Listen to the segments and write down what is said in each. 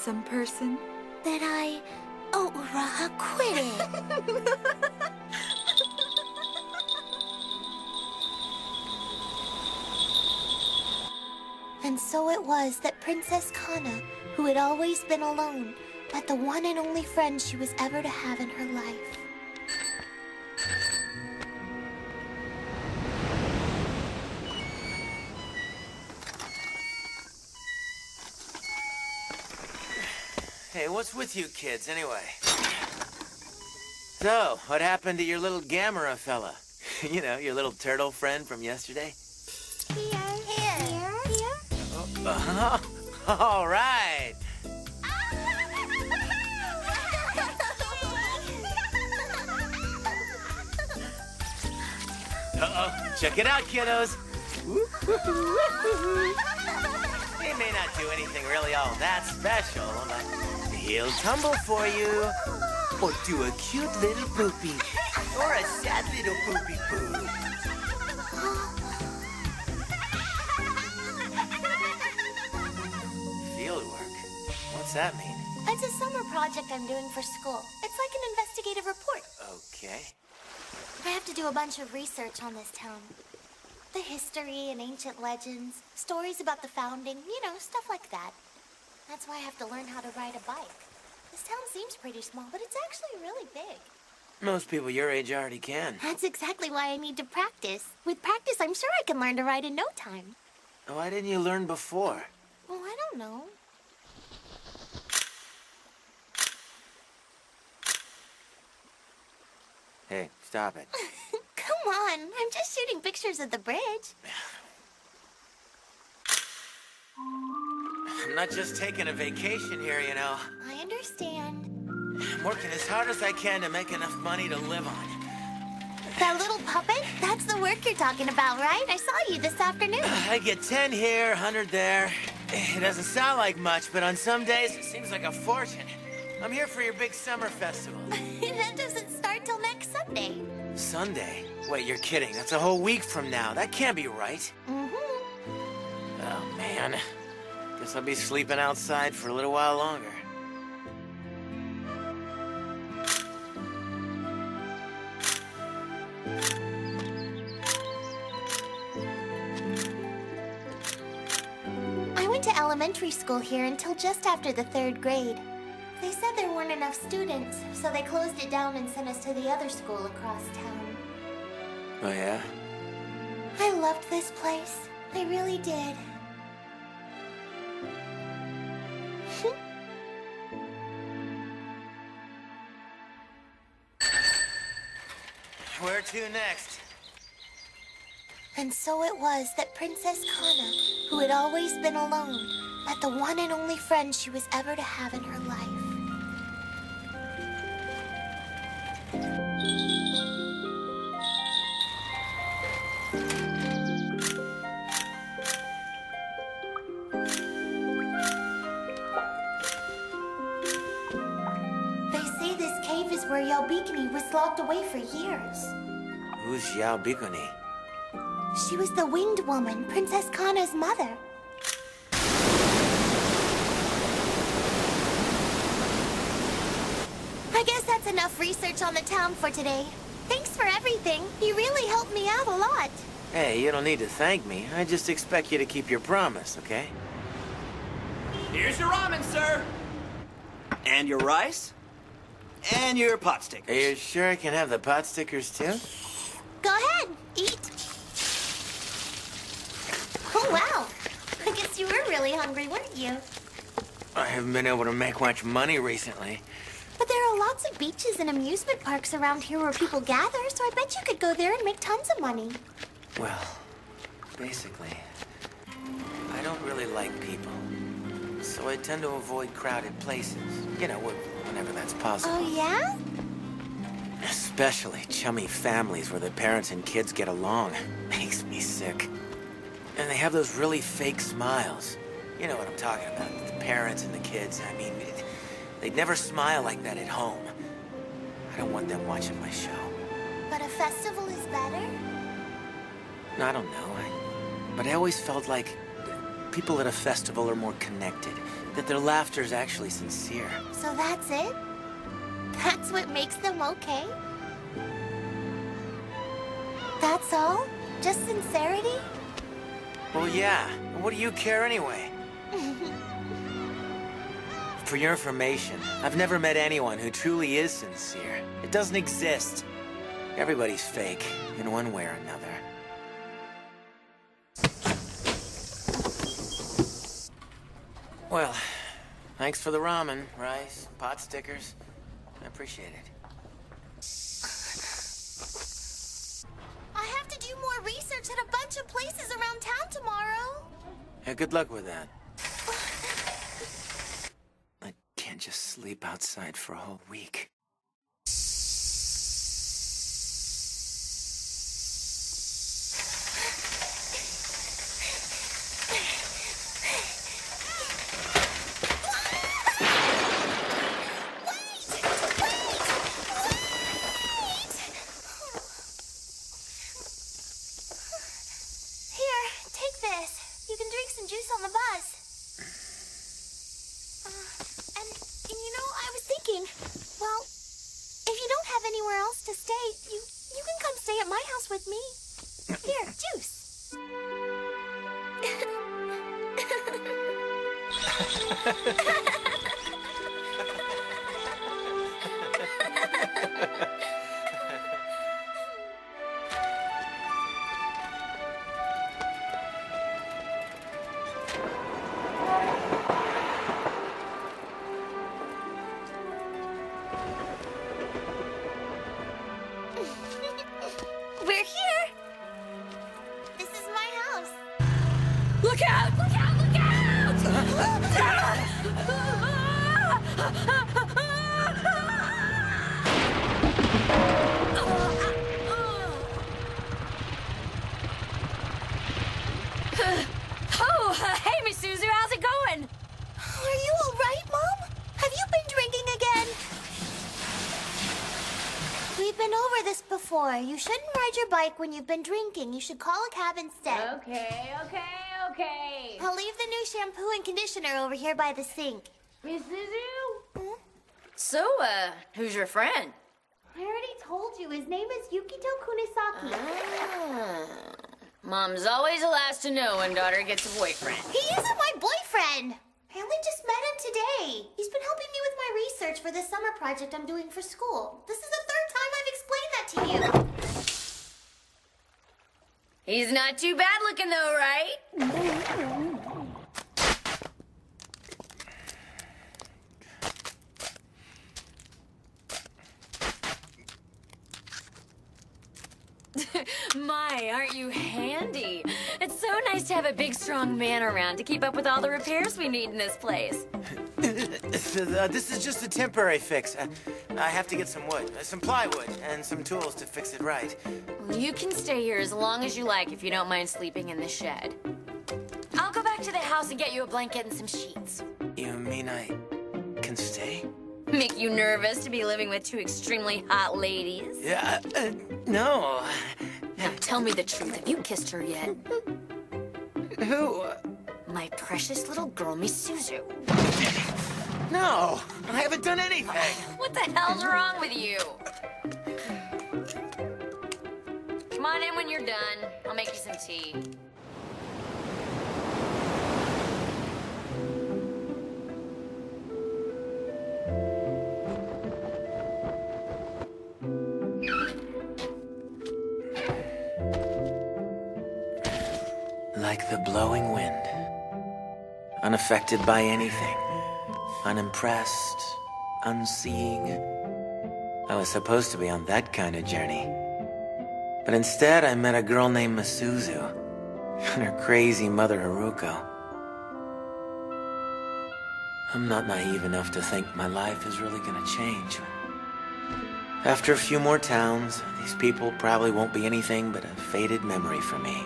some person? That I... Oh, Raha, quit it! And so it was that Princess Kana, who had always been alone, met the one and only friend she was ever to have in her life. Hey, what's with you kids, anyway? So, what happened to your little Gamera fella? You know, your little turtle friend from yesterday? Here. Oh, all right. Uh-oh, check it out, kiddos. He may not do anything really all that special, but he'll tumble for you. Or do a cute little poopy. Or a sad little poopy poo. Field work? What's that mean? It's a summer project I'm doing for school. It's like an investigative report. Okay. I have to do a bunch of research on this town. The history and ancient legends, stories about the founding, you know, stuff like that. That's why I have to learn how to ride a bike. This town seems pretty small, but it's actually really big. Most people your age already can. That's exactly why I need to practice. With practice, I'm sure I can learn to ride in no time. Why didn't you learn before? Well, I don't know. Hey, stop it. Come on, I'm just shooting pictures of the bridge. I'm not just taking a vacation here, you know. I understand. I'm working as hard as I can to make enough money to live on. That little puppet? That's the work you're talking about, right? I saw you this afternoon. I get 10 here, 100 there. It doesn't sound like much, but on some days it seems like a fortune. I'm here for your big summer festival. That doesn't start till next Sunday. Sunday? Wait, you're kidding. That's a whole week from now. That can't be right. Mm-hmm. Oh, man. Guess I'll be sleeping outside for a little while longer. I went to elementary school here until just after the 3rd grade. They said there weren't enough students, so they closed it down and sent us to the other school across town. Oh, yeah? I loved this place. I really did. Where to next? And so it was that Princess Kana, who had always been alone, met the one and only friend she was ever to have in her life. They say this cave is where Yalbikini was locked away for years. Who's Yalbikini? She was the winged woman, Princess Kana's mother. I guess that's enough research on the town for today. Thanks for everything. You really helped me out a lot. Hey, you don't need to thank me. I just expect you to keep your promise, okay? Here's your ramen, sir. And your rice. And your pot stickers. Are you sure I can have the pot stickers, too? Go ahead, eat. Oh, wow. I guess you were really hungry, weren't you? I haven't been able to make much money recently. But there are lots of beaches and amusement parks around here where people gather, so I bet you could go there and make tons of money. Well, basically, I don't really like people. So I tend to avoid crowded places. You know, whenever that's possible. Oh, yeah? Especially chummy families where the parents and kids get along. Makes me sick. And they have those really fake smiles. You know what I'm talking about. The parents and the kids. I mean, they'd never smile like that at home. I don't want them watching my show. But a festival is better? I don't know. But I always felt like people at a festival are more connected, that their laughter is actually sincere. So that's it? That's what makes them okay? That's all? Just sincerity? Well, yeah. What do you care anyway? For your information, I've never met anyone who truly is sincere. It doesn't exist. Everybody's fake, in one way or another. Well, thanks for the ramen, rice, pot stickers. I appreciate it. I have to do more research at a bunch of places around town tomorrow. Yeah, good luck with that. I can't just sleep outside for a whole week. Here, take this. You can drink some juice on the bus. And you know, I was thinking, well, if you don't have anywhere else to stay, you can come stay at my house with me. Here, juice. We're here. This is my house. Look out! Look out! Look out! Oh, hey, Miss Suzu, how's it going? Are you all right, Mom? Have you been drinking again? We've been over this before. You shouldn't ride your bike when you've been drinking. You should call a cab instead. Okay. I'll leave the new shampoo and conditioner over here by the sink. Miss Suzu? Hmm? So, who's your friend? I already told you. His name is Yukito Kunisaki. Ah. Mom's always the last to know when daughter gets a boyfriend. He isn't my boyfriend. I only just met him today. He's been helping me with my research for the summer project I'm doing for school. This is the third time I've explained that to you. He's not too bad looking though, right? My, aren't you handy? It's so nice to have a big, strong man around to keep up with all the repairs we need in this place. This is just a temporary fix. I have to get some wood, some plywood, and some tools to fix it right. Well, you can stay here as long as you like if you don't mind sleeping in the shed. I'll go back to the house and get you a blanket and some sheets. You mean I can stay? Make you nervous to be living with two extremely hot ladies? Yeah, no. Now tell me the truth. Have you kissed her yet? Who? My precious little girl, Miss Suzu. No, I haven't done anything. What the hell's wrong with you? Come on in when you're done. I'll make you some tea. Like the blowing wind. Unaffected by anything. Unimpressed. Unseeing. I was supposed to be on that kind of journey. But instead, I met a girl named Misuzu. And her crazy mother, Haruko. I'm not naive enough to think my life is really gonna change. After a few more towns, these people probably won't be anything but a faded memory for me.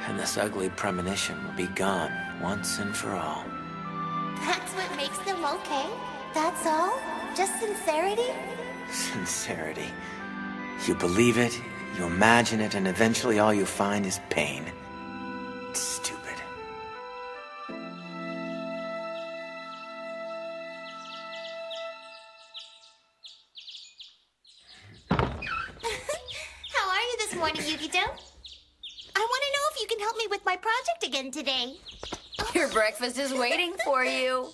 And this ugly premonition will be gone once and for all. That's what makes them okay? That's all? Just sincerity? Sincerity. You believe it, you imagine it, and eventually all you find is pain. Stupid. morning, Yukito. I want to know if you can help me with my project again today. Your breakfast is waiting for you.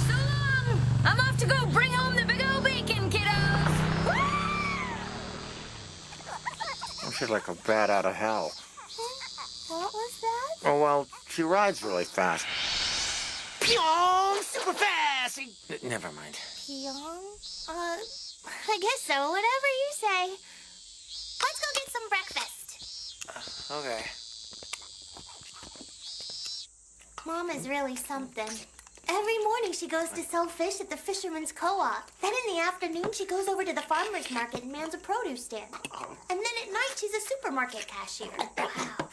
So long! I'm off to go bring home the big old bacon, kiddos! She's like a bat out of hell. What was that? Oh, well, she rides really fast. Pyong! Super fast! Never mind. Pyong? I guess so. Whatever you say. Let's go get some breakfast. Okay. Mom is really something. Every morning she goes to sell fish at the fisherman's co-op. Then in the afternoon she goes over to the farmer's market and mans a produce stand. And then at night she's a supermarket cashier. Wow.